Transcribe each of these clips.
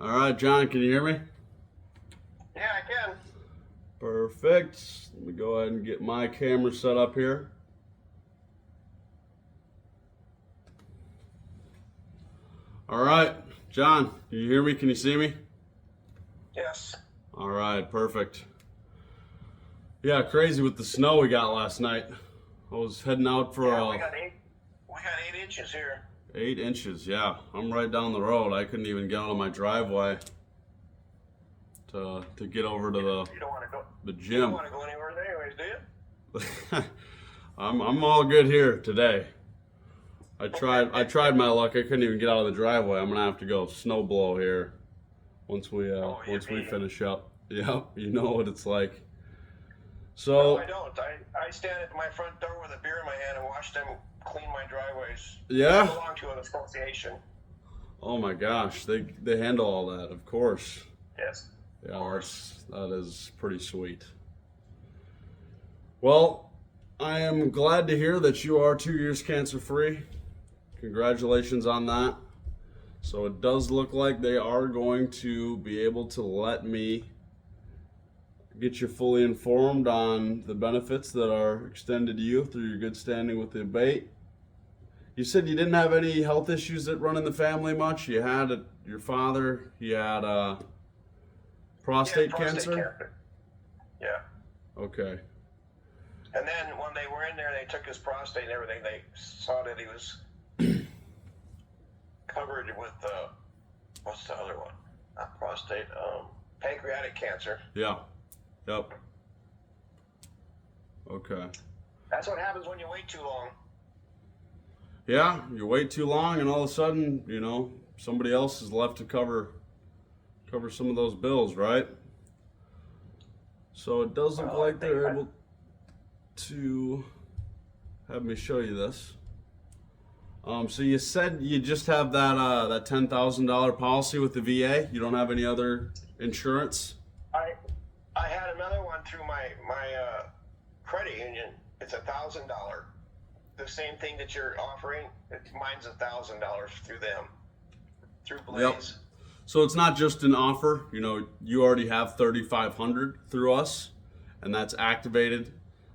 All right, John, can you hear me? Yeah, I can. Perfect. Let me go ahead and get my camera set up here. All right, John, can you hear me? Can you see me? Yes. All right, perfect. Yeah, crazy with the snow we got last night. I was heading out for Yeah, we got 8 inches here. 8 inches. Yeah, I'm right down the road. I couldn't even get out of my driveway to get over to You don't want to go. the You don't gym. want to go anywhere anyways, do you? I'm all good here today. I tried my luck. I couldn't even get out of the driveway. I'm gonna have to go snow blow here once we finish up. Yep, you know what it's like. No, So I don't. I stand at my front door with a beer in my hand and watch them clean my driveways. I yeah. belong to an association. Oh my gosh, they handle all that, of course. Yes. Yeah, Of course. that is pretty sweet. Well, I am glad to hear that you are 2 years cancer free. Congratulations on that. So it does look like they are going to be able to let me get you fully informed on the benefits that are extended to you through your good standing with the abate. You said you didn't have any health issues that run in the family much. You had your father, he had prostate cancer. Yeah. Okay. And then when they were in there, they took his prostate and everything. They saw that he was covered with what's the other one? Not prostate. Pancreatic cancer. Yeah. Yep. Okay. That's what happens when you wait too long. Yeah, you wait too long, and all of a sudden, somebody else is left to cover some of those bills, right? So it does look Well, like they're able to have me show you this. So you said you just have that $10,000 policy with the VA. You don't have any other insurance? I had another one through my credit union. It's $1,000. The same thing that you're offering. Mine's $1,000 through them, through Blaze. Yep. So it's not just an offer. You already have $3,500 through us, and that's activated.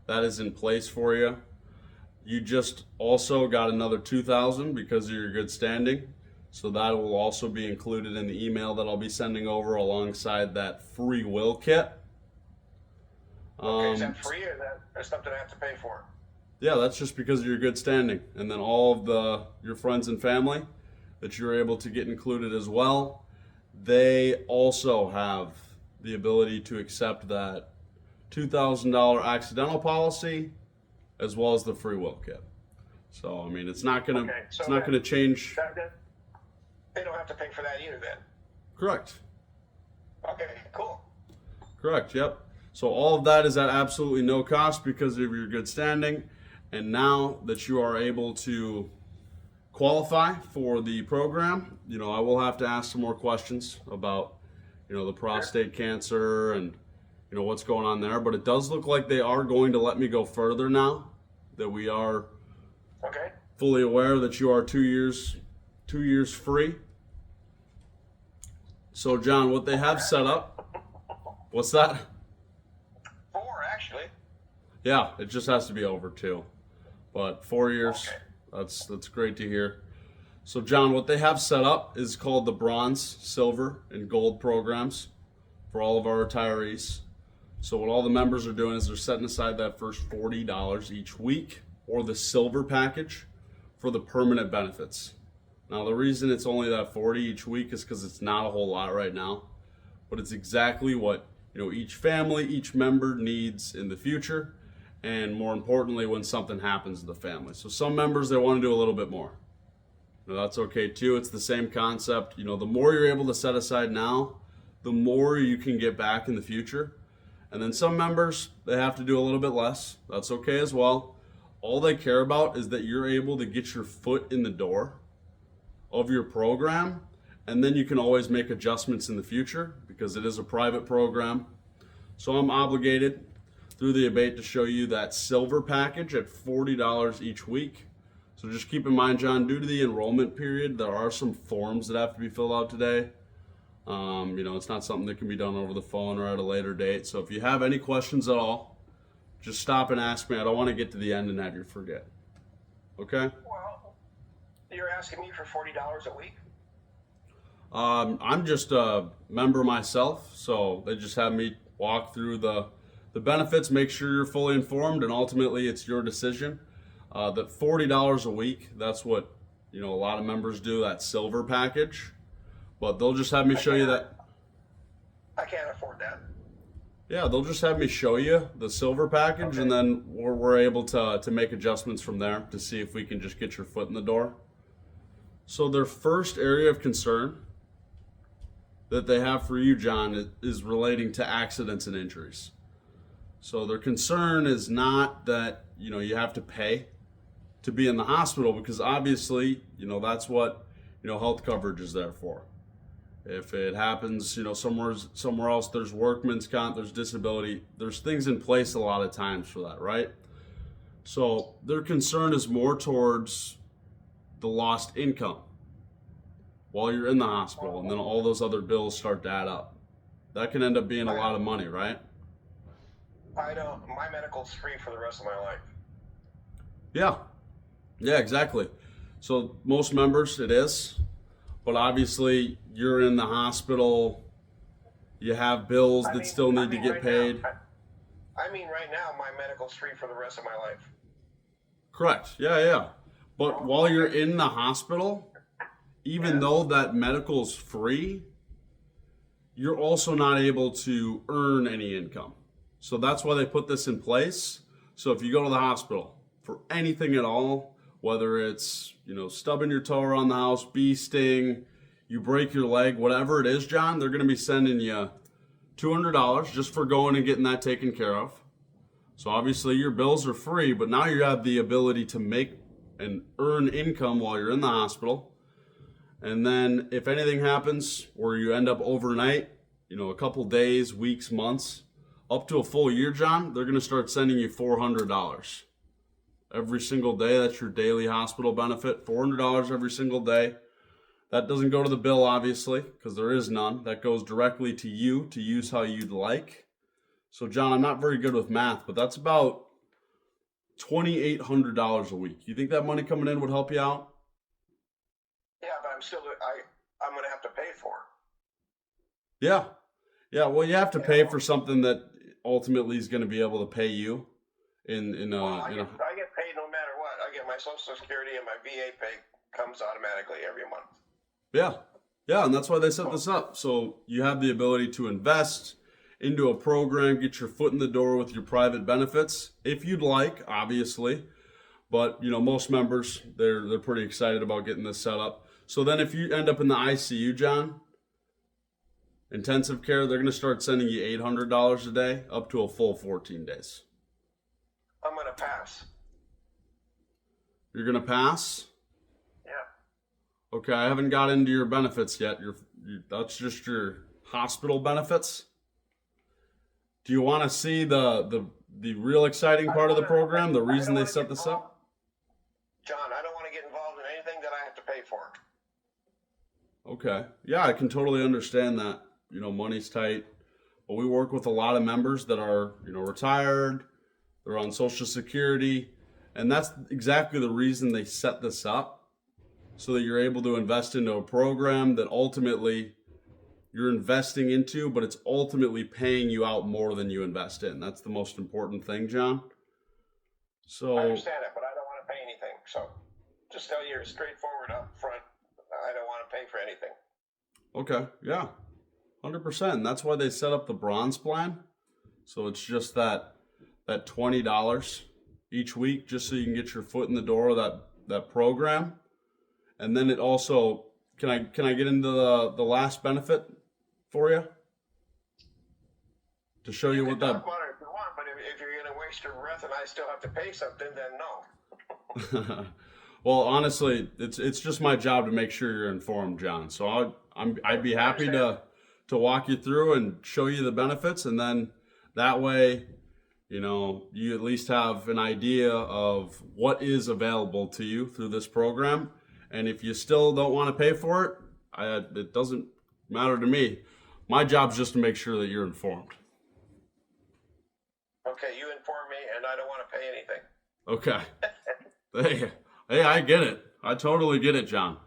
That is in place for you. You just also got another $2,000 because of your good standing. So that will also be included in the email that I'll be sending over alongside that free will kit. Okay, is that free or that's something I have to pay for? Yeah, that's just because of your good standing. And then all of your friends and family that you're able to get included as well, they also have the ability to accept that $2,000 accidental policy as well as the free will kit. So, I mean, it's not gonna change. They don't have to pay for that either then. Correct. Okay, cool. Correct, yep. So all of that is at absolutely no cost because of your good standing. And now that you are able to qualify for the program, I will have to ask some more questions about, the prostate cancer and, what's going on there. But it does look like they are going to let me go further now, that we are fully aware that you are 2 years free. So John, what they have set up, what's that? 4 actually. Yeah, it just has to be over 2. But 4 years, that's great to hear. So John, what they have set up is called the bronze, silver, and gold programs for all of our retirees. So what all the members are doing is they're setting aside that first $40 each week, or the silver package, for the permanent benefits. Now the reason it's only that $40 each week is because it's not a whole lot right now, but it's exactly what each family, each member needs in the future, and more importantly when something happens to the family. So some members, they want to do a little bit more. That's okay too. It's the same concept. The more you're able to set aside now, the more you can get back in the future. And then some members, they have to do a little bit less. That's okay as well. All they care about is that you're able to get your foot in the door of your program, and then you can always make adjustments in the future because it is a private program. So I'm obligated through the abate to show you that silver package at $40 each week. So just keep in mind, John, due to the enrollment period, there are some forms that have to be filled out today. It's not something that can be done over the phone or at a later date. So if you have any questions at all, just stop and ask me. I don't want to get to the end and have you forget. Okay? Well, you're asking me for $40 a week? I'm just a member myself, so they just have me walk through the benefits, make sure you're fully informed, and ultimately it's your decision. That $40 a week, that's what a lot of members do, that silver package. But they'll just have me show you that. I can't afford that. Yeah, they'll just have me show you the silver package, Okay. and then we're able to make adjustments from there to see if we can just get your foot in the door. So their first area of concern that they have for you, John, is relating to accidents and injuries. So their concern is not that you have to pay to be in the hospital, because obviously that's what health coverage is there for. If it happens, somewhere else, there's workman's comp, there's disability, there's things in place a lot of times for that, right? So their concern is more towards the lost income while you're in the hospital, and then all those other bills start to add up. That can end up being a lot of money, right? My medical's free for the rest of my life. Yeah, exactly. So most members, it is. But obviously, you're in the hospital, you have bills that still need to get right paid. now, right now, my medical's free for the rest of my life. Correct. Yeah. But while you're in the hospital, even though that medical's free, you're also not able to earn any income. So that's why they put this in place. So if you go to the hospital for anything at all, whether it's, stubbing your toe around the house, bee sting, you break your leg, whatever it is, John, they're going to be sending you $200 just for going and getting that taken care of. So obviously your bills are free, but now you have the ability to make and earn income while you're in the hospital. And then if anything happens or you end up overnight, a couple days, weeks, months, up to a full year, John, they're going to start sending you $400 every single day. That's your daily hospital benefit, $400 every single day. That doesn't go to the bill, obviously, because there is none. That goes directly to you to use how you'd like. So, John, I'm not very good with math, but that's about $2,800 a week. You think that money coming in would help you out? Yeah, but I'm going to have to pay for it. Yeah. Well, you have to pay for something that ultimately is going to be able to pay you. I get paid no matter what. I get my Social Security and my VA pay comes automatically every month. Yeah, and that's why they set this up. So you have the ability to invest into a program, get your foot in the door with your private benefits, if you'd like, obviously. But most members, they're pretty excited about getting this set up. So then if you end up in the ICU, John, intensive care, they're going to start sending you $800 a day up to a full 14 days. I'm going to pass. You're going to pass? Yeah. Okay, I haven't got into your benefits yet. That's just your hospital benefits. Do you want to see the real exciting part of the program, the reason they set this up? John, I don't want to get involved in anything that I have to pay for. Okay. Yeah, I can totally understand that. Money's tight. But we work with a lot of members that are, retired, they're on Social Security, and that's exactly the reason they set this up, so that you're able to invest into a program that ultimately you're investing into, but it's ultimately paying you out more than you invest in. That's the most important thing, John. So I understand it, but I don't want to pay anything. So just tell you straightforward up front, I don't want to pay for anything. Okay, yeah, 100%. And that's why they set up the bronze plan. So it's just that $20 each week, just so you can get your foot in the door of that program. And then it also, can I get into the last benefit for you? To show you what that... Talk about it if you want, but if you're going to waste your breath and I still have to pay something, then no. Well, honestly, it's just my job to make sure you're informed, John. So I'd be happy to walk you through and show you the benefits, and then that way, you at least have an idea of what is available to you through this program. And if you still don't want to pay for it, it doesn't matter to me. My job's just to make sure that you're informed. Okay, you inform me, and I don't want to pay anything. Okay. Hey, I get it. I totally get it, John.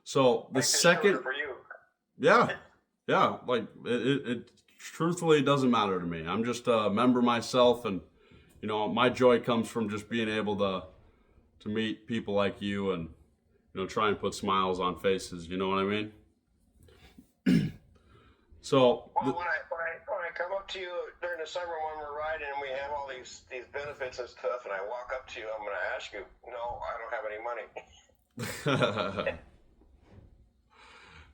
So the second, for you. yeah, like it truthfully doesn't matter to me. I'm just a member myself, and my joy comes from just being able to meet people like you and try and put smiles on faces. You know what I mean? So Well, when I come up to you during the summer when we're riding and we have all these benefits and stuff, and I walk up to you, I'm going to ask you. No, I don't have any money.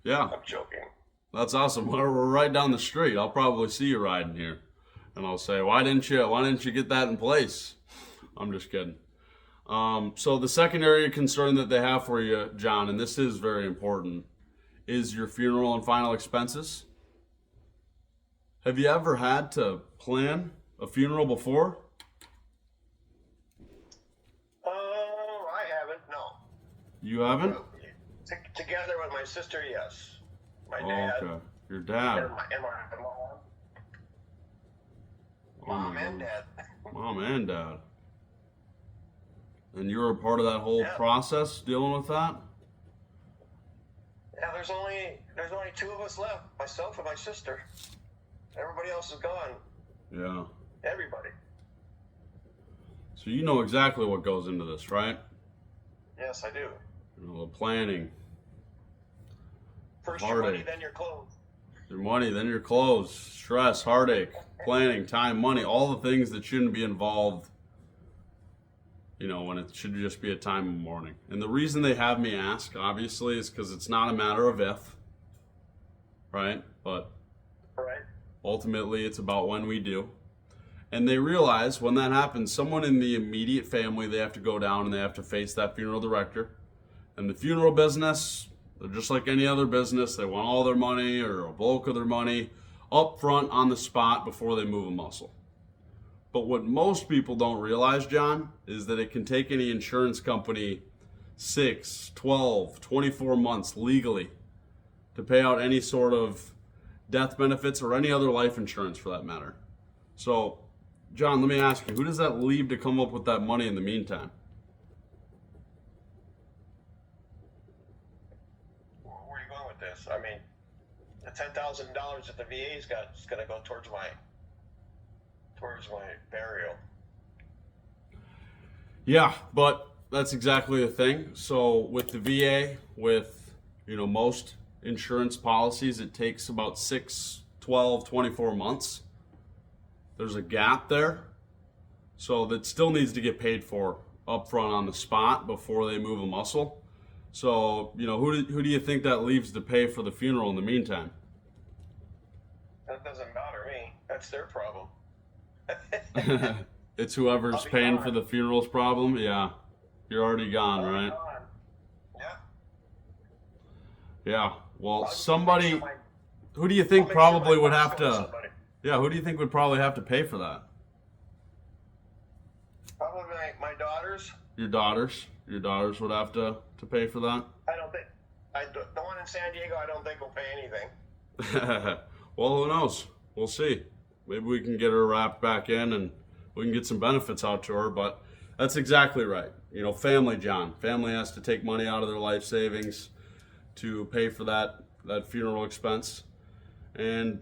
Yeah, I'm joking. that's awesome. We're right down the street. I'll probably see you riding here, and I'll say, "Why didn't you get that in place?" I'm just kidding. So the second area of concern that they have for you, John, and this is very important, is your funeral and final expenses. Have you ever had to plan a funeral before? I haven't. No. You haven't? Together with my sister, yes. My Oh, dad. okay. Your dad. And my mom. Mom and dad. Mom and dad. And you were a part of that whole process dealing with that? Yeah, there's only two of us left, myself and my sister. Everybody else is gone. Yeah. Everybody. So you know exactly what goes into this, right? Yes, I do. The planning. First your money, then your clothes. Your money, then your clothes, stress, heartache, planning, time, money, all the things that shouldn't be involved, when it should just be a time of mourning. And the reason they have me ask, obviously, is because it's not a matter of if, right? But ultimately, it's about when we do. And they realize when that happens, someone in the immediate family, they have to go down and they have to face that funeral director. And the funeral business, they're just like any other business. They want all their money or a bulk of their money up front on the spot before they move a muscle. But what most people don't realize, John, is that it can take any insurance company 6, 12, 24 months legally to pay out any sort of death benefits or any other life insurance for that matter. So, John, let me ask you, who does that leave to come up with that money in the meantime? Where are you going with this? I mean, the $10,000 that the VA's got is going to go towards my burial. Yeah, but that's exactly the thing. So with the VA, with most insurance policies, it takes about 6, 12, 24 months. There's a gap there. So that still needs to get paid for up front on the spot before they move a muscle. So, who do you think that leaves to pay for the funeral in the meantime? That doesn't bother me. That's their problem. It's whoever's paying for the funeral's problem. Yeah, you're already gone, right? Yeah. Yeah. Well, somebody. Who do you think probably would have to? Yeah. Who do you think would probably have to pay for that? Probably my daughters. Your daughters. Your daughters would have to pay for that. I don't think. The one in San Diego, I don't think will pay anything. Well, who knows? We'll see. Maybe we can get her wrapped back in and we can get some benefits out to her, but that's exactly right. Family, John. Family has to take money out of their life savings to pay for that funeral expense. And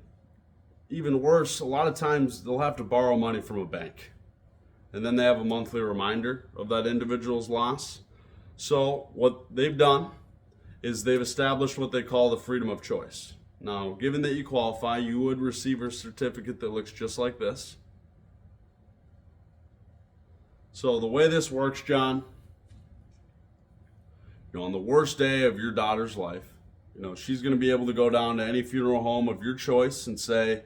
even worse, a lot of times they'll have to borrow money from a bank. And then they have a monthly reminder of that individual's loss. So what they've done is they've established what they call the freedom of choice. Now, given that you qualify, you would receive a certificate that looks just like this. So the way this works, John, on the worst day of your daughter's life, she's going to be able to go down to any funeral home of your choice and say,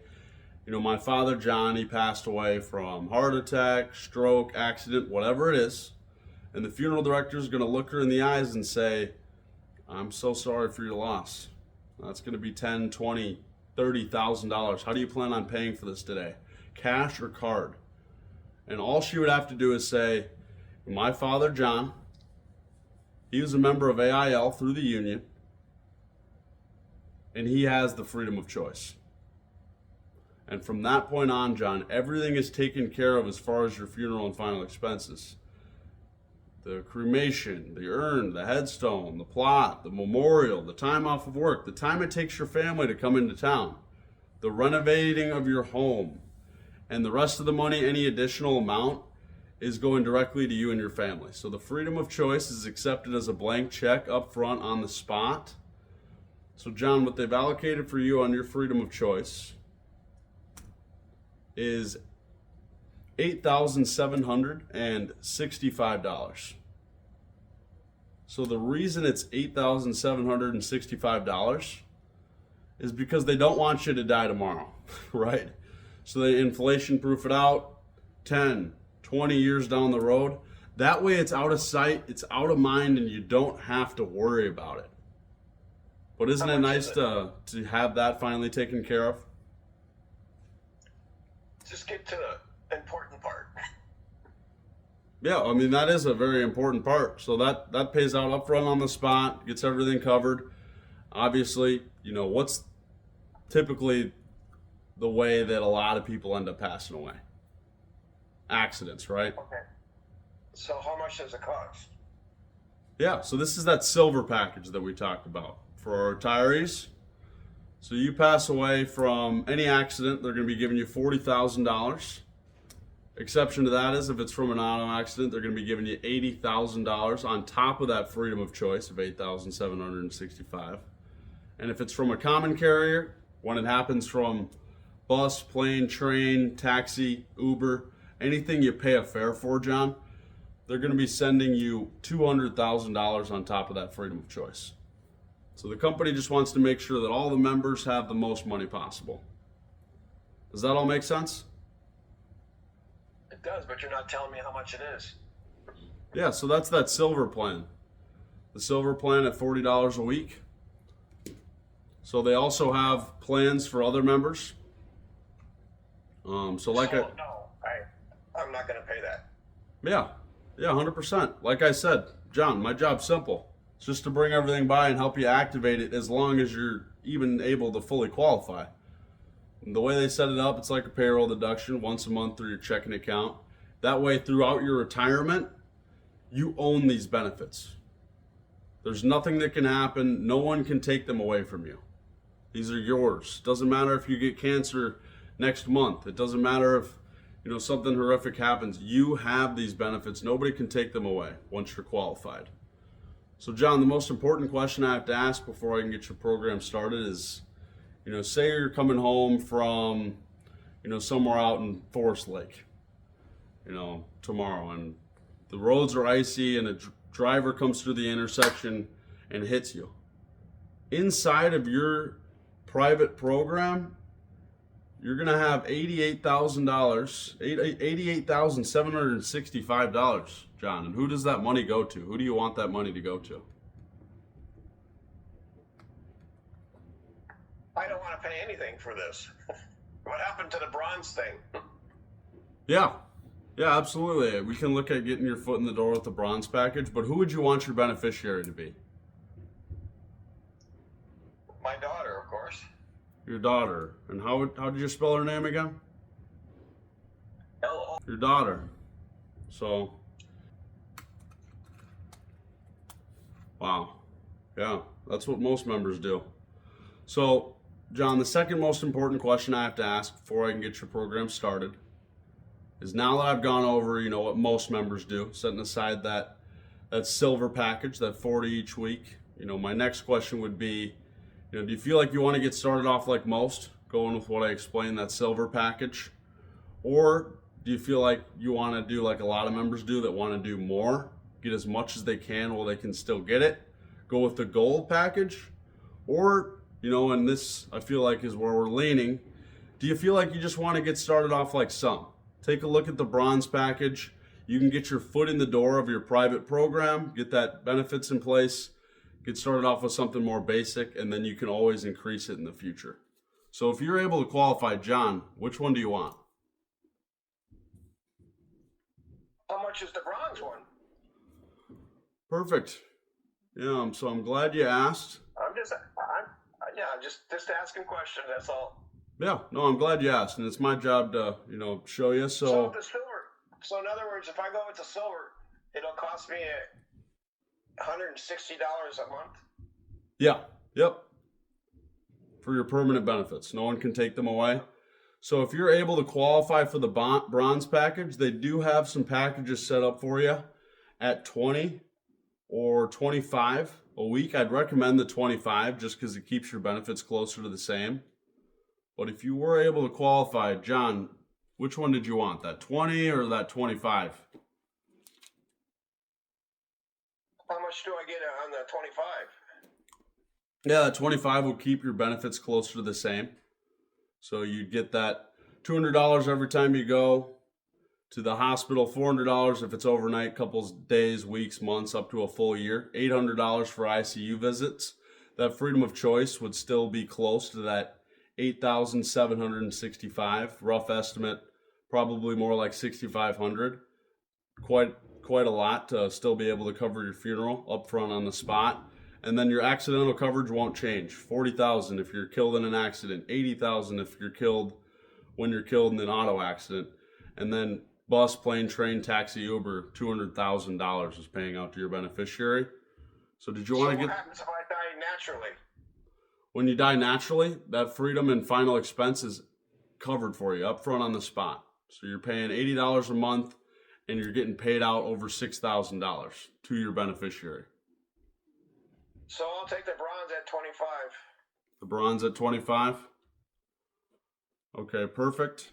my father, John, he passed away from heart attack, stroke, accident, whatever it is. And the funeral director is going to look her in the eyes and say, I'm so sorry for your loss. That's going to be $10,000, $20,000, $30,000. How do you plan on paying for this today? Cash or card? And all she would have to do is say, my father, John, he was a member of AIL through the union. and he has the freedom of choice. And from that point on, John, everything is taken care of as far as your funeral and final expenses. The cremation, the urn, the headstone, the plot, the memorial, the time off of work, the time it takes your family to come into town, the renovating of your home, and the rest of the money, any additional amount, is going directly to you and your family. So the freedom of choice is accepted as a blank check up front on the spot. So John, what they've allocated for you on your freedom of choice is $8,765. So the reason it's $8,765 is because they don't want you to die tomorrow, right? So they inflation proof it out 10, 20 years down the road. That way it's out of sight, it's out of mind, and you don't have to worry about it. But isn't it nice to have that finally taken care of? Just get to the important part. Yeah, I mean, that is a very important part. So that pays out up front on the spot, gets everything covered. Obviously, what's typically the way that a lot of people end up passing away? Accidents, right? Okay. So how much does it cost? Yeah, so this is that silver package that we talked about for our retirees. So you pass away from any accident, they're going to be giving you $40,000. Exception to that is if it's from an auto accident, they're going to be giving you $80,000 on top of that freedom of choice of $8,765. And if it's from a common carrier, when it happens from bus, plane, train, taxi, Uber, anything you pay a fare for, John, they're going to be sending you $200,000 on top of that freedom of choice. So the company just wants to make sure that all the members have the most money possible. Does that all make sense? It does, but you're not telling me how much it is. Yeah, so that's that silver plan. The silver plan at $40 a week. So they also have plans for other members. I'm not going to pay that. Yeah, 100%. Like I said, John, my job's simple. It's just to bring everything by and help you activate it as long as you're even able to fully qualify. And the way they set it up, it's like a payroll deduction once a month through your checking account. That way, throughout your retirement, you own these benefits. There's nothing that can happen. No one can take them away from you. These are yours. Doesn't matter if you get cancer next month. It doesn't matter if something horrific happens. You have these benefits. Nobody can take them away once you're qualified. So John, the most important question I have to ask before I can get your program started is, say you're coming home from, somewhere out in Forest Lake, tomorrow, and the roads are icy and a driver comes through the intersection and hits you. Inside of your private program, you're going to have $88,765, John. And who does that money go to? Who do you want that money to go to? I don't want to pay anything for this. What happened to the bronze thing? Yeah, absolutely. We can look at getting your foot in the door with the bronze package, but who would you want your beneficiary to be? My daughter, of course. Your daughter. And how did you spell her name again? L-O. Your daughter. So, wow. Yeah, that's what most members do. So, John, the second most important question I have to ask before I can get your program started is, now that I've gone over, what most members do, setting aside that silver package, that 40 each week, my next question would be, do you feel like you want to get started off like most, going with what I explained, that silver package? Or do you feel like you want to do like a lot of members do, that want to do more, get as much as they can while they can still get it, go with the gold package? Or, and this I feel like is where we're leaning, do you feel like you just want to get started off like some? Take a look at the bronze package. You can get your foot in the door of your private program, get that benefits in place, get started off with something more basic, and then you can always increase it in the future. So if you're able to qualify, John, which one do you want? How much is the bronze one? Perfect. Yeah, so I'm glad you asked. I'm just asking questions. That's all. Yeah, no, I'm glad you asked, and it's my job to, show you. So the silver. So in other words, if I go with the silver, it'll cost me $160 a month. Yeah, yep. For your permanent benefits, no one can take them away. So if you're able to qualify for the bronze package, they do have some packages set up for you at 20 or 25 a week. I'd recommend the 25 just because it keeps your benefits closer to the same. But if you were able to qualify, John, which one did you want? That 20 or that 25? How much do I get on the 25? Yeah, that 25 will keep your benefits closer to the same. So you'd get that $200 every time you go to the hospital, $400 if it's overnight, couples days, weeks, months, up to a full year, $800 for ICU visits. That freedom of choice would still be close to that $8,765, rough estimate, probably more like $6,500. Quite a lot to still be able to cover your funeral up front on the spot. And then your accidental coverage won't change. $40,000 if you're killed in an accident, $80,000 if you're killed when you're killed in an auto accident. And then bus, plane, train, taxi, Uber, $200,000 is paying out to your beneficiary. So did you want to get? What happens if I die naturally? When you die naturally, that freedom and final expense is covered for you up front on the spot. So you're paying $80 a month and you're getting paid out over $6,000 to your beneficiary. So I'll take the bronze at 25. The bronze at 25? Okay, perfect.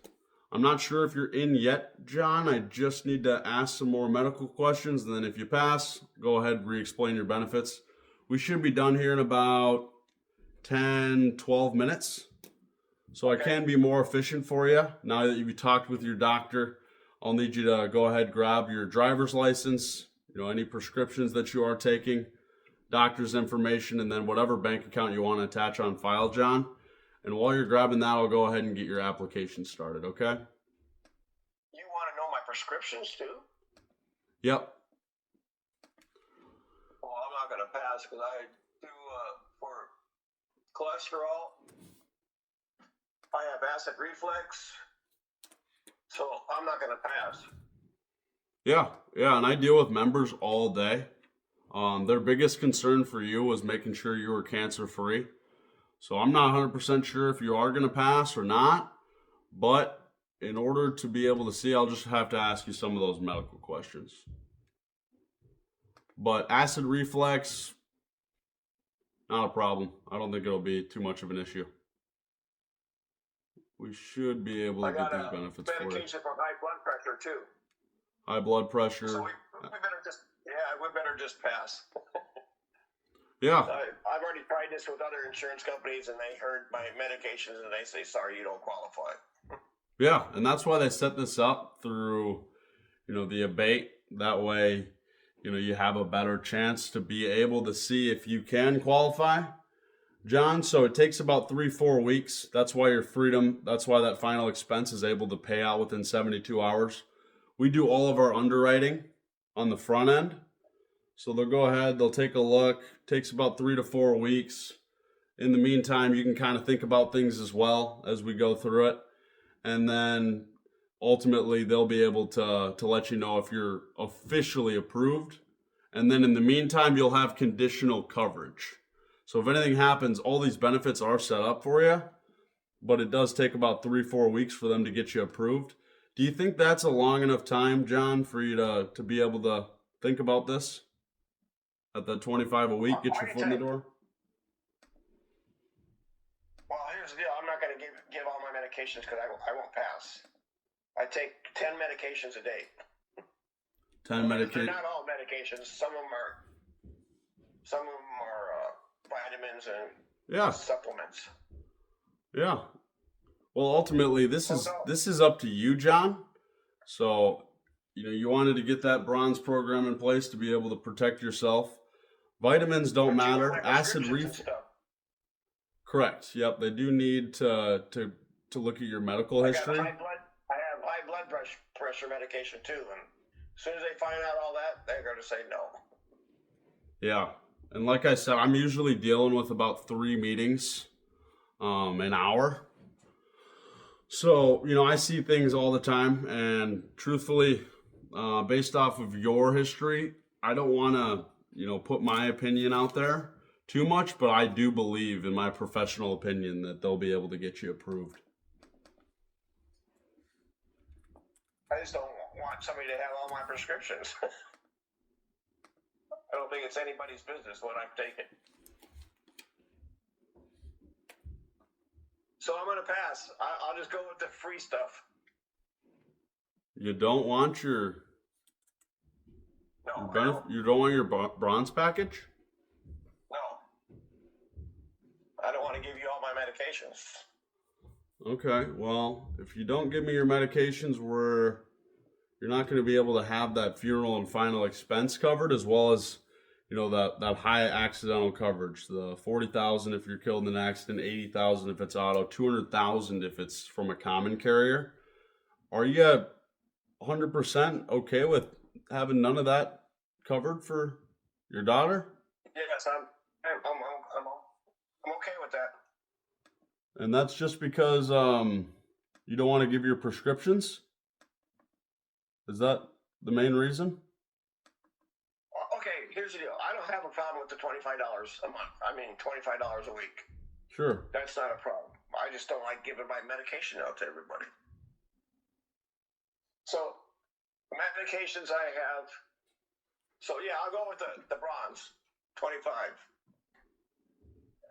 I'm not sure if you're in yet, John. I just need to ask some more medical questions. And then if you pass, go ahead and re-explain your benefits. We should be done here in about 10, 12 minutes. So Okay. I can be more efficient for you. Now that you've talked with your doctor, I'll need you to go ahead, grab your driver's license, any prescriptions that you are taking, doctor's information, and then whatever bank account you want to attach on file, John. And while you're grabbing that, I'll go ahead and get your application started, okay? You want to know my prescriptions too? Yep. Well, I'm not going to pass because I do for cholesterol. I have acid reflux. So I'm not going to pass. Yeah, and I deal with members all day. Their biggest concern for you was making sure you were cancer-free. So I'm not 100% sure if you are going to pass or not, but in order to be able to see, I'll just have to ask you some of those medical questions. But acid reflux, not a problem. I don't think it'll be too much of an issue. We should be able to get these benefits for you. Medication for high blood pressure too. High blood pressure. So we better just pass. Yeah. I've already tried this with other insurance companies, and they heard my medications, and they say, "Sorry, you don't qualify." Yeah, and that's why they set this up through, the abate. That way, you have a better chance to be able to see if you can qualify, John. So it takes about 3-4 weeks. That's why your freedom, that's why that final expense is able to pay out within 72 hours. We do all of our underwriting on the front end. So they'll go ahead, they'll take a look. Takes about 3 to 4 weeks. In the meantime, you can kind of think about things as well as we go through it. And then ultimately they'll be able to let you know if you're officially approved. And then in the meantime, you'll have conditional coverage. So if anything happens, all these benefits are set up for you, but it does take about 3-4 weeks for them to get you approved. Do you think that's a long enough time, John, for you to be able to think about this? At the 25 a week, get your foot in the door? Well, here's the deal. I'm not going to give all my medications because I won't pass. I take 10 medications a day. 10 medications? Not all medications. Some of them are vitamins and supplements. Yeah. Well, ultimately, this is up to you, John. So, you wanted to get that bronze program in place to be able to protect yourself. Vitamins don't matter. Acid reflux. Correct. Yep. They do need to look at your medical history. I have high blood pressure medication too, and as soon as they find out all that, they're going to say no. Yeah. And like I said, I'm usually dealing with about 3 meetings an hour. So, I see things all the time, and truthfully, based off of your history, I don't want to, put my opinion out there too much, but I do believe, in my professional opinion, that they'll be able to get you approved. I just don't want somebody to have all my prescriptions. I don't think it's anybody's business what I'm taking. So I'm going to pass. I'll just go with the free stuff. You don't want you don't want your bronze package? No. I don't want to give you all my medications. Okay, well, if you don't give me your medications, you're not going to be able to have that funeral and final expense covered, as well as that high accidental coverage, the 40,000 if you're killed in an accident, 80,000 if it's auto, 200,000 if it's from a common carrier. Are you 100% okay with having none of that covered for your daughter? Yes, I'm okay with that. And that's just because you don't want to give your prescriptions? Is that the main reason? Okay, here's the deal. I don't have a problem with the $25 a month. I mean, $25 a week. Sure. That's not a problem. I just don't like giving my medication out to everybody. So, medications I have. So, yeah, I'll go with the bronze, 25.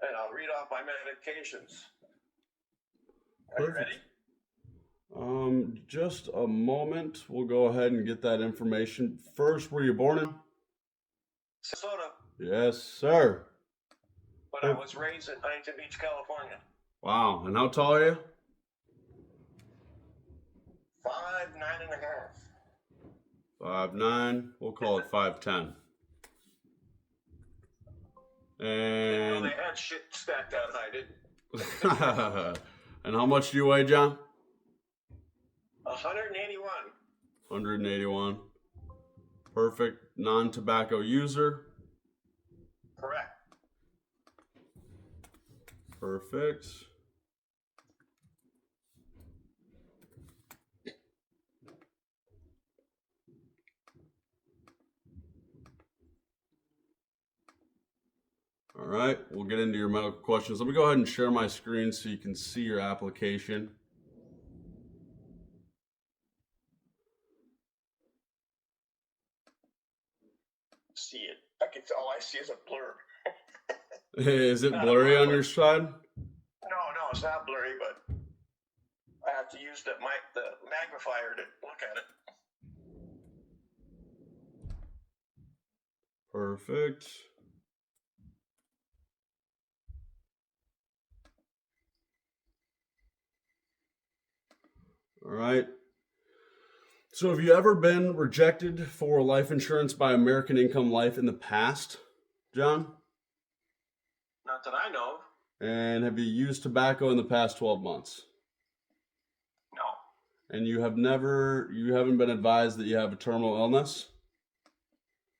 And I'll read off my medications. Are you ready? Just a moment. We'll go ahead and get that information. First, were you born in? Minnesota. Yes, sir. But I was raised in Huntington Beach, California. Wow. And how tall are you? 5'9.5". 5'9". We'll call it 5'10". And they had shit stacked out high, didn't. And how much do you weigh, John? 181. 181. Perfect. Non-tobacco user. Correct. Perfect. All right, we'll get into your medical questions. Let me go ahead and share my screen so you can see your application. See it. All I see is a blur. Is it blurry on your side? No, it's not blurry, but I have to use the magnifier to look at it. Perfect. All right. So have you ever been rejected for life insurance by American Income Life in the past, John? Not that I know of. And have you used tobacco in the past 12 months? No. And you haven't been advised that you have a terminal illness?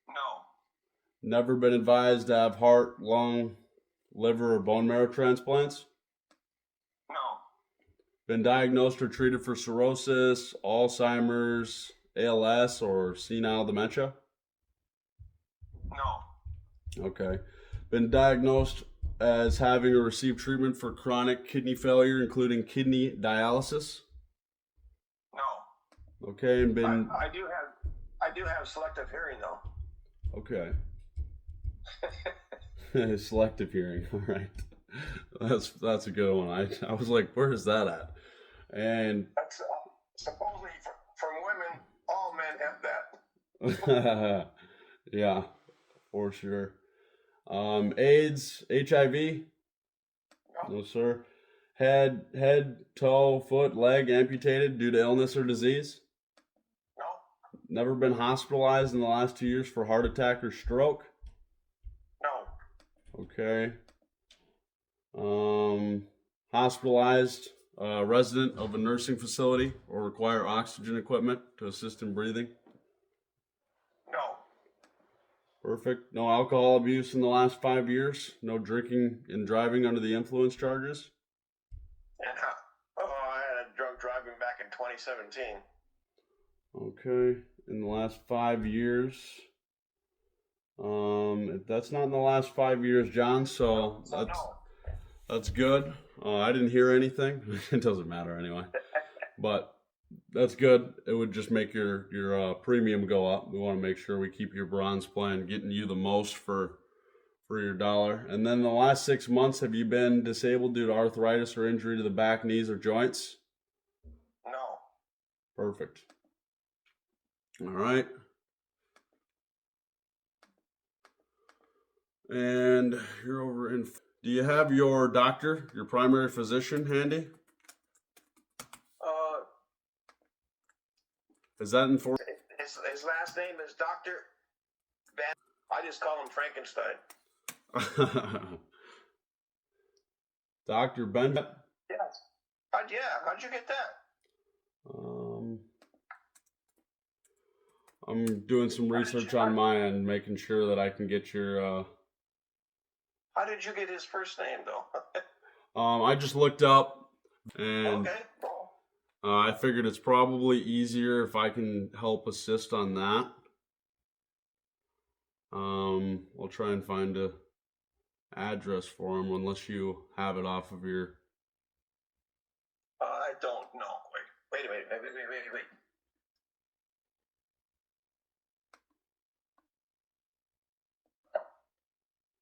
No. Never been advised to have heart, lung, liver, or bone marrow transplants? No. Been diagnosed or treated for cirrhosis, Alzheimer's, ALS, or senile dementia? No. Okay. Been diagnosed as having or received treatment for chronic kidney failure, including kidney dialysis? No. Okay, and been... I do have selective hearing, though. Okay. Selective hearing, all right. That's a good one. I was like, where is that at? And that's supposedly from women. All men have that. Yeah, for sure. AIDS, HIV? No, sir. Head, toe, foot, leg amputated due to illness or disease? No. Never been hospitalized in the last 2 years for heart attack or stroke? No. Okay. Hospitalized, resident of a nursing facility or require oxygen equipment to assist in breathing? No. Perfect. No alcohol abuse in the last 5 years? No drinking and driving under the influence charges? 2017. Okay. In the last 5 years. That's not in the last 5 years, John, so So no. that's good. I didn't hear anything. It doesn't matter anyway. But that's good. It would just make your premium go up. We want to make sure we keep your bronze plan getting you the most for your dollar. And then the last 6 months, have you been disabled due to arthritis or injury to the back, knees, or joints? No. Perfect. All right. And you're over in. Do you have your doctor, your primary physician, handy? Is that in for? His last name is Dr. Ben. I just call him Frankenstein. Dr. Ben? Yes. Yeah, how'd you get that? I'm doing some research on my end, making sure that I can get your. How did you get his first name, though? I just looked up, and Okay, cool. I figured it's probably easier if I can help assist on that. I'll try and find a address for him, unless you have it off of your. I don't know. Wait a minute. Wait.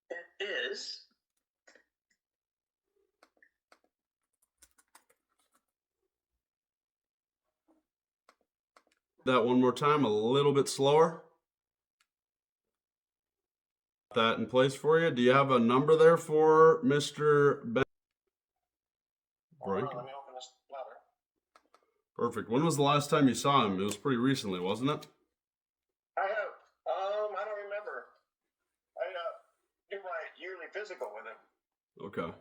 It is. That one more time, a little bit slower. That in place for you. Do you have a number there for Mr. Ben? Hold on, let me open this letter. Perfect. When was the last time you saw him? It was pretty recently, wasn't it? I have. I don't remember. I do my yearly physical with him. Okay.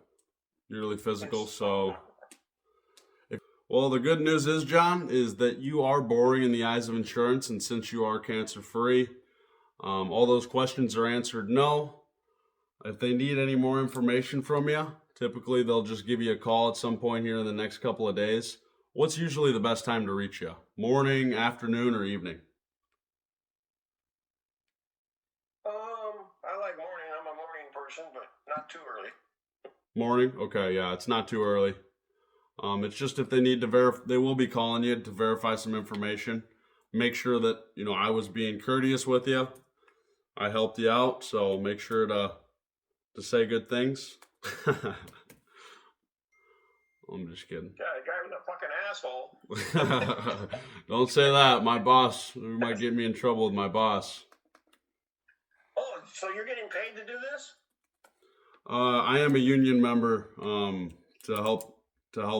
Yearly physical. So, well, the good news is, John, is that you are boring in the eyes of insurance, and since you are cancer-free, all those questions are answered no. If they need any more information from you, typically they'll just give you a call at some point here in the next couple of days. What's usually the best time to reach you? Morning, afternoon, or evening? I like morning. I'm a morning person, but not too early. Morning? Okay, yeah, it's not too early. It's just if they need to verify, they will be calling you to verify some information. Make sure that, I was being courteous with you. I helped you out, so make sure to say good things. I'm just kidding. Yeah, the guy was a fucking asshole. Don't say that. My boss, you might get me in trouble with my boss. Oh, so you're getting paid to do this? I am a union member to help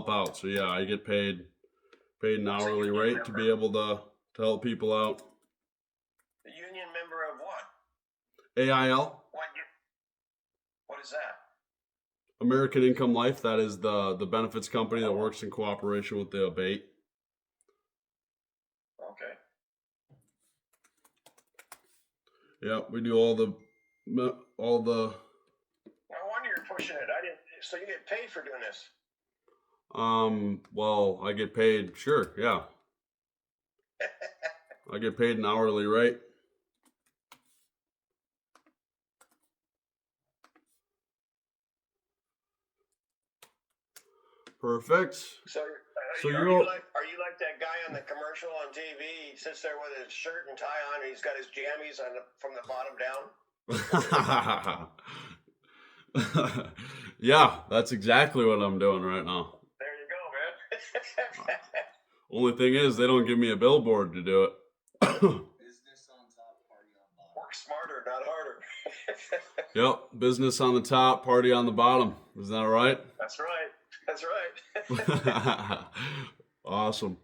out. So yeah, I get paid an hourly rate to be able to help people out. A union member of what? AIL. What is that? American Income Life. That is the benefits company that works in cooperation with the abate. Okay. Yeah, we do all the. No wonder you're pushing it. So you get paid for doing this? Well, I get paid. Sure, yeah. I get paid an hourly rate. Are Perfect. you like that guy on the commercial on TV? He sits there with his shirt and tie on, and he's got his jammies from the bottom down. Yeah, that's exactly what I'm doing right now. There you go, man. Only thing is, they don't give me a billboard to do it. Business on top, party on bottom. Work smarter, not harder. Yep, business on the top, party on the bottom. Is that right? That's right. Awesome.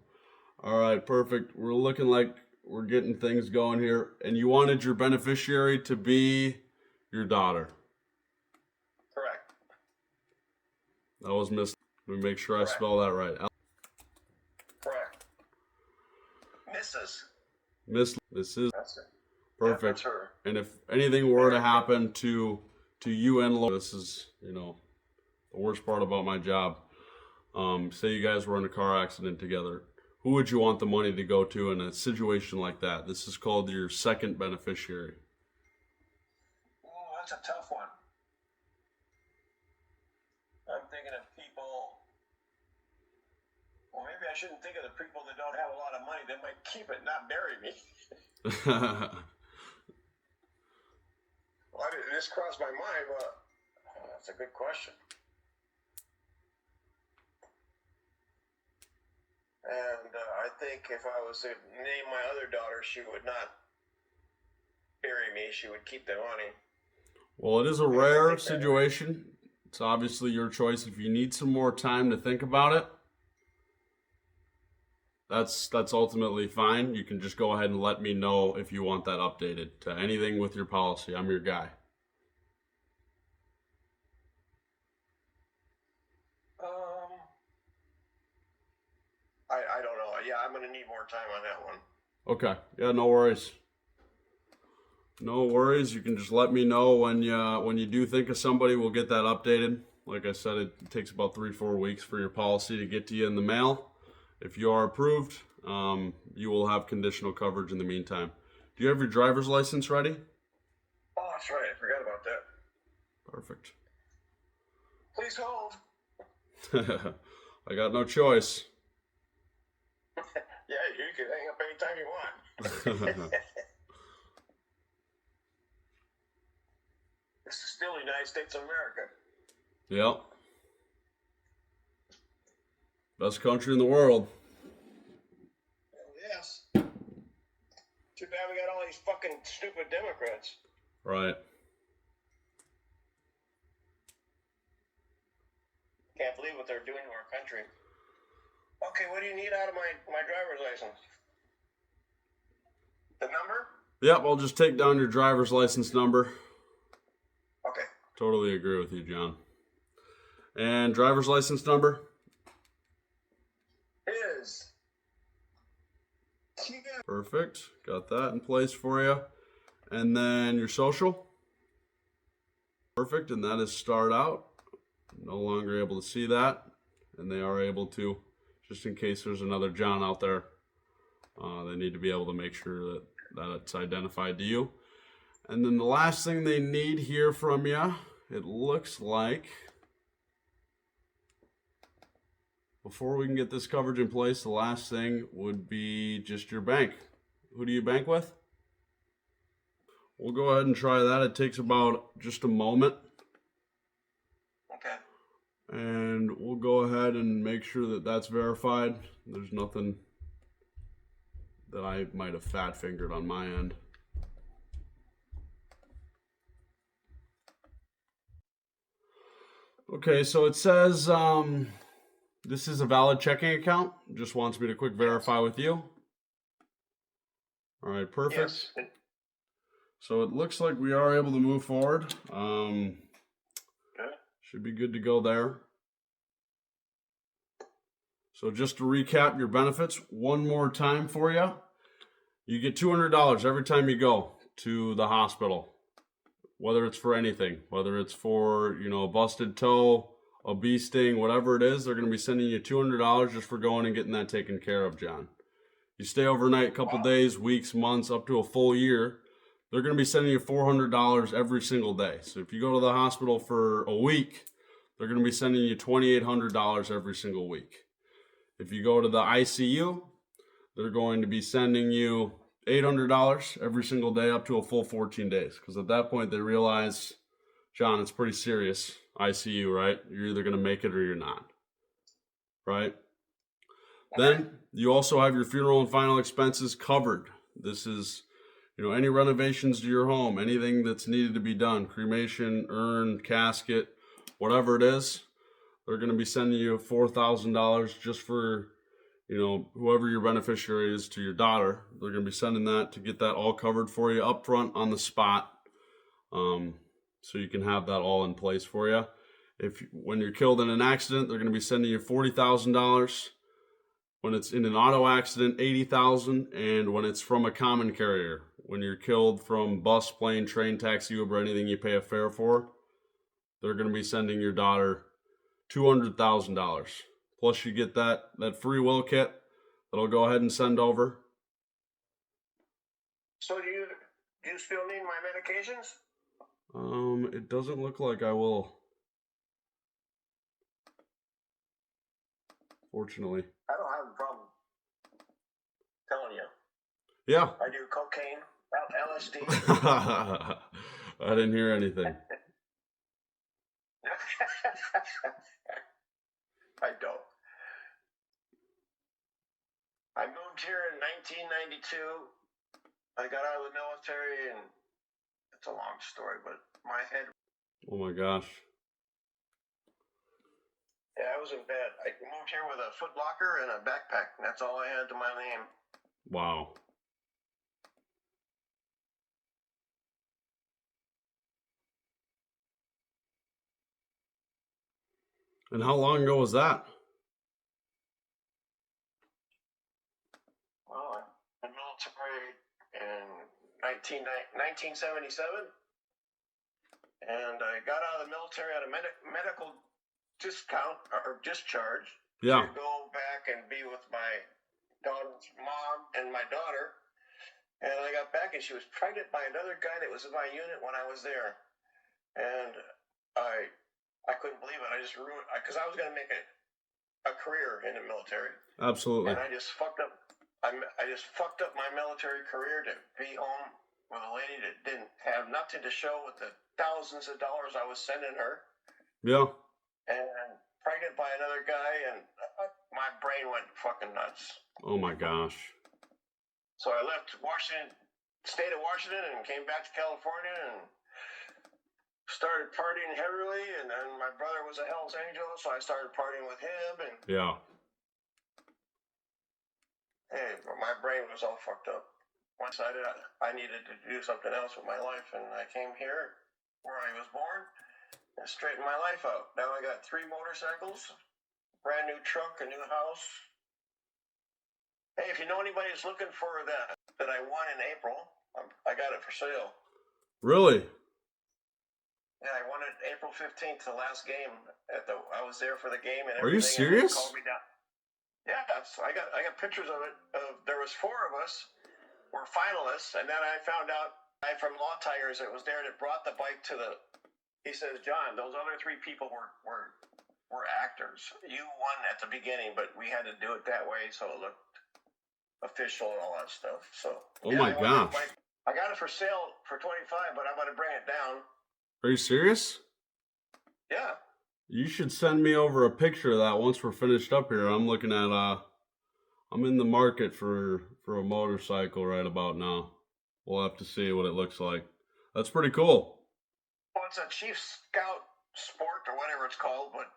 All right, perfect. We're looking like we're getting things going here. And you wanted your beneficiary to be your daughter. Correct. That was missed. Let me make sure I spell that right. Correct. Mrs. This is That's it. perfect. Yeah, that's her. And if anything were to happen to you and Laura, this is, the worst part about my job. Say you guys were in a car accident together. Who would you want the money to go to in a situation like that? This is called your second beneficiary. Oh, that's a tough one. I'm thinking of people. Well, maybe I shouldn't think of the people that don't have a lot of money. They might keep it, not bury me. Well, this crossed my mind, but that's a good question. And I think if I was to name my other daughter, she would not bury me. She would keep the money. Well, it is a rare situation. It's obviously your choice. If you need some more time to think about it, that's ultimately fine. You can just go ahead and let me know if you want that updated to anything with your policy. I'm your guy. I don't know. Yeah, I'm going to need more time on that one. Okay. Yeah, no worries. No worries. You can just let me know when you do think of somebody. We'll get that updated. Like I said, it takes about 3-4 weeks for your policy to get to you in the mail. If you are approved, you will have conditional coverage in the meantime. Do you have your driver's license ready? Oh, that's right. I forgot about that. Perfect. Please hold. I got no choice. Yeah, you can hang up anytime you want. This is still the United States of America. Yep. Best country in the world. Yes. Too bad we got all these fucking stupid Democrats. Right. Can't believe what they're doing to our country. Okay, what do you need out of my driver's license? The number? Yep, I'll just take down your driver's license number. Okay. Totally agree with you, John. And driver's license number? Is. Perfect. Got that in place for you. And then your social? Perfect. And that is start out. No longer able to see that. And they are able to, just in case there's another John out there, they need to be able to make sure that it's identified to you. And then the last thing they need here from you, it looks like, before we can get this coverage in place, the last thing would be just your bank. Who do you bank with? We'll go ahead and try that. It takes about just a moment. Okay. And we'll go ahead and make sure that that's verified. There's nothing that I might have fat fingered on my end. Okay, so it says this is a valid checking account. Just wants me to quick verify with you. All right, perfect. Yes. So it looks like we are able to move forward. Okay. Should be good to go there. So just to recap your benefits one more time for you. You get $200 every time you go to the hospital, whether it's for anything, whether it's for, a busted toe, a bee sting, whatever it is, they're going to be sending you $200 just for going and getting that taken care of, John. You stay overnight a couple days, weeks, months, up to a full year, they're going to be sending you $400 every single day. So if you go to the hospital for a week, they're going to be sending you $2,800 every single week. If you go to the ICU, they're going to be sending you $800 every single day up to a full 14 days. Because at that point, they realize, John, it's pretty serious. ICU, right? You're either going to make it or you're not. Right? Then you also have your funeral and final expenses covered. This is, any renovations to your home, anything that's needed to be done, cremation, urn, casket, whatever it is, they're going to be sending you $4,000 just for, whoever your beneficiary is to your daughter. They're going to be sending that to get that all covered for you up front on the spot. So you can have that all in place for you. When you're killed in an accident, they're going to be sending you $40,000. When it's in an auto accident, $80,000, and when it's from a common carrier, when you're killed from bus, plane, train, taxi, Uber, anything you pay a fare for, they're going to be sending your daughter $200,000. Plus, you get that free will kit that I'll go ahead and send over. So do you still need my medications? It doesn't look like I will. Fortunately. I don't have a problem telling you. Yeah. I do cocaine, LSD. I didn't hear anything. I don't. I moved here in 1992. I got out of the military, and it's a long story, but my head. Oh my gosh. Yeah, I was in bed. I moved here with a foot locker and a backpack, and that's all I had to my name. Wow. And how long ago was that? Well, I was in the military in 1977, and I got out of the military at a medical discount or discharge Yeah. to go back and be with my daughter's mom and my daughter. And I got back, and she was pregnant by another guy that was in my unit when I was there. And I couldn't believe it. I just ruined, because I was going to make a career in the military. Absolutely. And I just fucked up. I just fucked up my military career to be home with a lady that didn't have nothing to show with the thousands of dollars I was sending her. Yeah. And pregnant by another guy, and my brain went fucking nuts. Oh my gosh. So I left state of Washington, and came back to California, and started partying heavily. And then my brother was a Hell's Angel, so I started partying with him. And Yeah. hey, my brain was all fucked up. I decided I needed to do something else with my life, and I came here where I was born and straightened my life out. Now I got 3 motorcycles, brand new truck, a new house. Hey, if you know anybody that's looking for that I won in April, I got it for sale. Really? Yeah, I won it April 15th, the last game. I was there for the game and Are you everything. And they serious? called me down. Yeah, so I got pictures of it. There was 4 of us were finalists, and then I found out from Law Tigers that was there that brought the bike to the. He says, John, those other 3 people were actors. You won at the beginning, but we had to do it that way so it looked official and all that stuff. So. Oh my gosh. I got it for sale for $25, but I'm going to bring it down. Are you serious? Yeah. You should send me over a picture of that once we're finished up here. I'm looking at I'm in the market for a motorcycle right about now. We'll have to see what it looks like. That's pretty cool. Well, it's a Chief Scout Sport or whatever it's called, but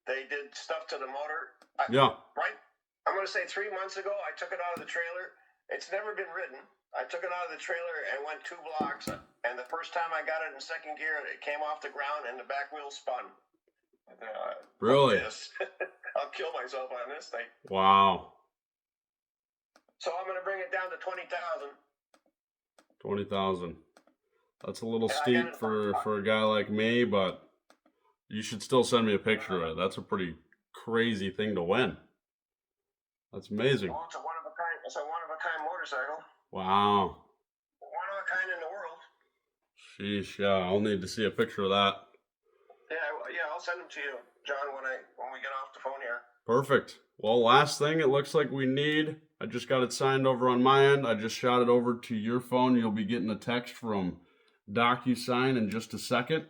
they did stuff to the motor. Yeah. Right? I'm going to say 3 months ago, I took it out of the trailer. It's never been ridden. I took it out of the trailer and went 2 blocks, and the first time I got it in second gear, it came off the ground and the back wheel spun. Really? I'll kill myself on this thing. Wow. So I'm going to bring it down to 20,000. 20,000. That's a little Yeah, steep for a guy like me, but you should still send me a picture of it. That's a pretty crazy thing to win. That's amazing. Well, it's a one-of-a-kind. It's a one-of-a-kind motorcycle. Wow. One of a kind in the world. Sheesh, yeah, I'll need to see a picture of that. Yeah, I'll send them to you, John, when we get off the phone here. Perfect. Well, last thing it looks like we need, I just got it signed over on my end. I just shot it over to your phone. You'll be getting a text from DocuSign in just a second.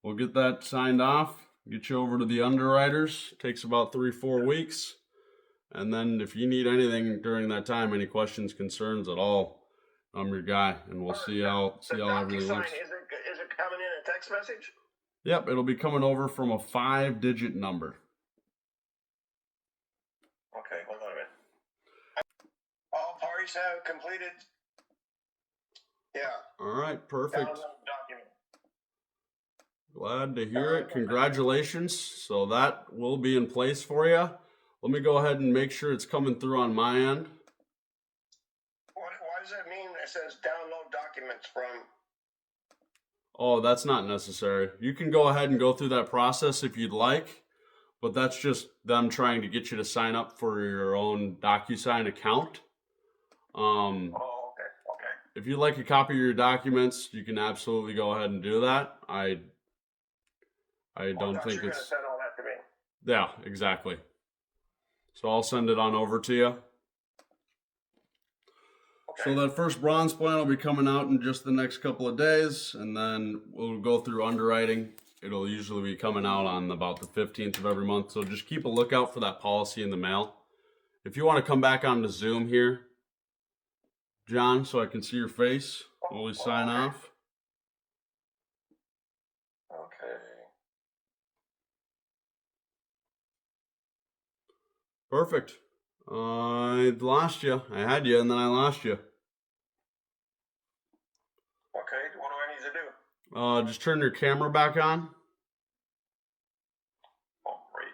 We'll get that signed off, get you over to the underwriters. It takes about 3-4 weeks. And then if you need anything during that time, any questions, concerns at all, I'm your guy, and we'll see how everything looks. Is it coming in a text message? Yep, it'll be coming over from a 5-digit number. Okay, hold on a minute. All parties have completed. Yeah. All right, perfect. Document. Glad to hear it. Congratulations. So that will be in place for you. Let me go ahead and make sure it's coming through on my end. Why does that mean it says download documents from? Oh, that's not necessary. You can go ahead and go through that process if you'd like, but that's just them trying to get you to sign up for your own DocuSign account. Oh, okay, okay. If you'd like a copy of your documents, you can absolutely go ahead and do that. I don't think You're it's... gonna send all that to me. Yeah, exactly. So I'll send it on over to you. Okay. So that first bronze plan will be coming out in just the next couple of days, and then we'll go through underwriting. It'll usually be coming out on about the 15th of every month, so just keep a lookout for that policy in the mail. If you want to come back onto Zoom here, John, so I can see your face while we sign off. Okay. Perfect. I lost you. I had you, and then I lost you. Okay, what do I need to do? Just turn your camera back on. Oh, great.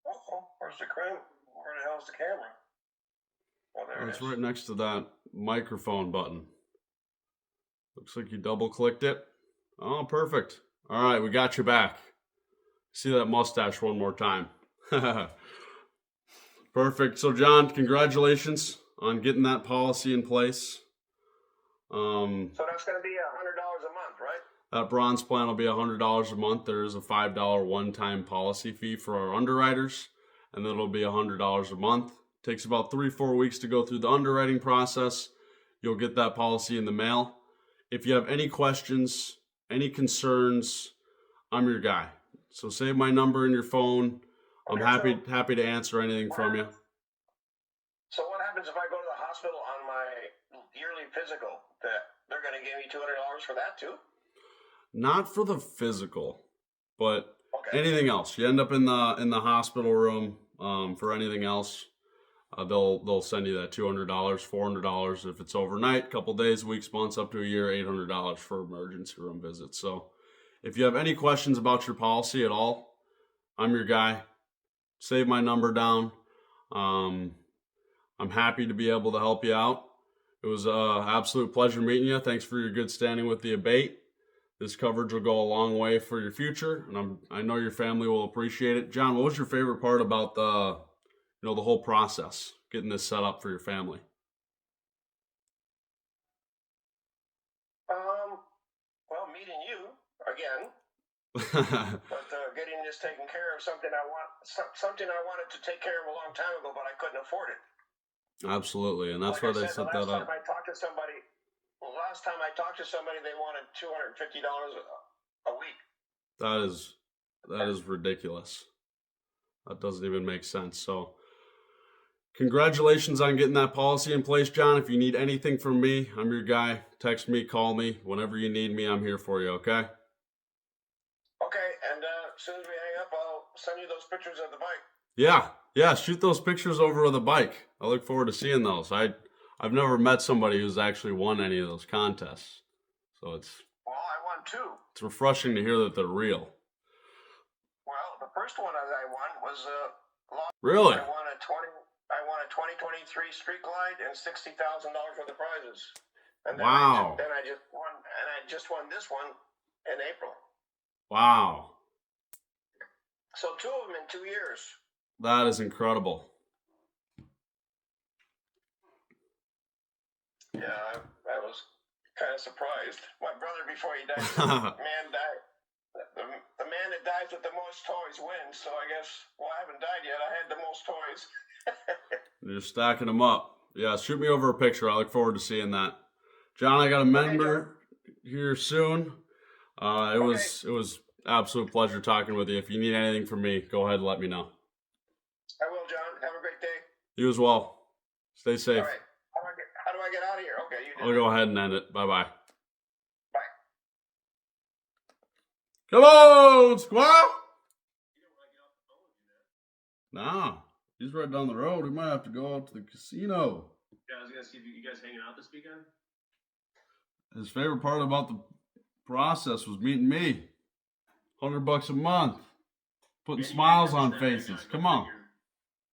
Oh, where's the camera? Where the hell's the camera? Oh, there it It's is. right next to that microphone button. Looks like you double clicked it. Oh, perfect. All right, we got you back. See that mustache one more time. Perfect. So, John, congratulations on getting that policy in place. So that's going to be $100 a month, right? That bronze plan will be $100 a month. There is a $5 one-time policy fee for our underwriters, and that'll be $100 a month. Takes about 3-4 weeks to go through the underwriting process. You'll get that policy in the mail. If you have any questions, any concerns, I'm your guy. So save my number in your phone. I'm Okay, happy to answer anything from you. So what happens if I go to the hospital on my yearly physical? They're going to give me $200 for that too? Not for the physical, but Okay. anything else. You end up in the hospital room for anything else. They'll send you that $200, $400 if it's overnight, couple days, weeks, months, up to a year, $800 for emergency room visits. So if you have any questions about your policy at all, I'm your guy. Save my number down. I'm happy to be able to help you out. It was an absolute pleasure meeting you. Thanks for your good standing with the abate. This coverage will go a long way for your future, and I know your family will appreciate it. John, what was your favorite part about the whole process, getting this set up for your family? Well, meeting you again, but getting this taken care of, something I wanted to take care of a long time ago, but I couldn't afford it. Absolutely, and that's Like why they I said, set that up. last time I talked to somebody, they wanted $250 a week. That is ridiculous. That doesn't even make sense. So congratulations on getting that policy in place, John. If you need anything from me, I'm your guy. Text me, call me. Whenever you need me, I'm here for you, okay? Okay, and as soon as we hang up, I'll send you those pictures of the bike. Yeah, shoot those pictures over of the bike. I look forward to seeing those. I've never met somebody who's actually won any of those contests. So Well, I won 2. it's refreshing to hear that they're real. Well, the first one that I won was Really? I won a 2023 Street Glide and $60,000 worth of prizes. And then Wow. I just won this one in April. Wow. So 2 of them in 2 years. That is incredible. Yeah, I was kind of surprised. My brother, before he died, the man died. The man that dies with the most toys wins. So I guess, well, I haven't died yet. I had the most toys. You're stacking them up. Yeah, shoot me over a picture. I look forward to seeing that. John, I got a member here soon. It was absolute pleasure talking with you. If you need anything from me, go ahead and let me know. I will, John. Have a great day. You as well. Stay safe. All right. How do I get out of here? Okay, you do. I'll go ahead and end it. Bye-bye. Bye. Come on, squaw! Nah, he's right down the road. We might have to go out to the casino. Yeah, I was gonna see if you guys hanging out this weekend. His favorite part about the process was meeting me. $100 a month. Putting smiles on faces. Come on.